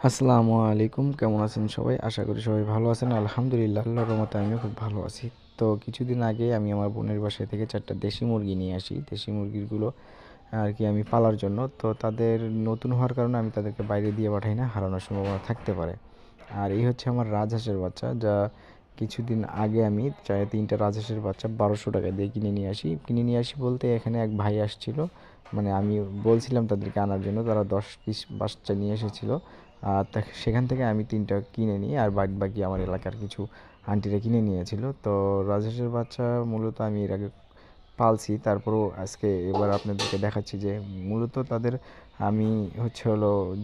আসসালামু আলাইকুম, কেমন আছেন সবাই? আশা করি সবাই ভালো আছেন। আলহামদুলিল্লাহ, আল্লাহর রহমতে আমিও খুব ভালো আছি। তো কিছুদিন আগে আমি আমার বোনের বাসায় থেকে ৪টা দেশি মুরগি নিয়ে আসি। দেশি মুরগিগুলো আর কি আমি পালার জন্য। তো তাদের নতুন হওয়ার কারণে আমি তাদেরকে বাইরে দিয়ে পাঠাই না, হারানোর সম্ভাবনা থাকতে পারে। আর এই হচ্ছে আমার রাজহাঁসের বাচ্চা, যা কিছুদিন আগে আমি ৩টা রাজহাঁসের বাচ্চা ১২০০ টাকা দিয়ে কিনে নিয়ে আসি বলতে এখানে এক ভাই আসছিল, মানে আমি বলছিলাম তাদেরকে আনার জন্য, তারা ১০ পিস বাচ্চা নিয়ে এসেছিলো। আর সেখান থেকে আমি ৩টা কিনে নিই, আর বাকি আমার এলাকার কিছু আন্টিরা কিনে নিয়েছিল। তো রাজহাঁসের বাচ্চা মূলত আমি এর আগে পালছি, তারপরেও এবার আপনাদেরকে দেখাচ্ছি যে মূলত তাদের আমি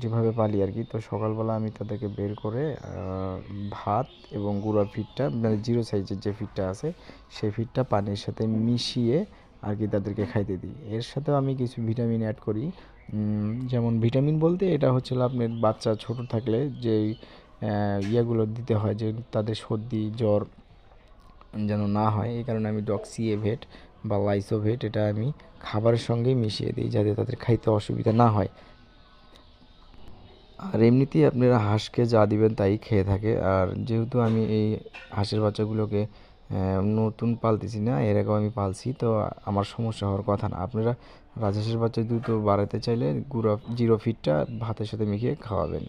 যেভাবে পালি আর কি। তো সকালবেলা আমি তাদেরকে বের করে ভাত এবং গুঁড়া ফিডটা, মানে জিরো সাইজের যে ফিডটা আছে সেই ফিডটা পানির সাথে মিশিয়ে আর কি তাদেরকে খাইতে দিই। এর সাথেও আমি কিছু ভিটামিন অ্যাড করি। যেমন ভিটামিন বলতে এটা আপনার বাচ্চা ছোট থাকলে যেই ইয়েগুলো দিতে হয়, যে তাদের সর্দি জ্বর যেন না হয়, এই কারণে আমি ডক্সিএভেট বা লাইসোভেট এটা আমি খাবারের সঙ্গেই মিশিয়ে দিই, যাতে তাদের খাইতে অসুবিধা না হয়। আর এমনিতেই আপনারা হাঁসকে যা দিবেন তাই খেয়ে থাকে। আর যেহেতু আমি এই হাঁসের বাচ্চাগুলোকে নতুন পালতেছি না, এর আগেও আমি পালছি, তো আমার সমস্যা হওয়ার কথা না। আপনারা রাজহাঁসের বাচ্চা দ্রুত বাড়াতে চাইলে জিরো ফিডটা ভাতের সাথে মিশিয়ে খাওয়াবেন।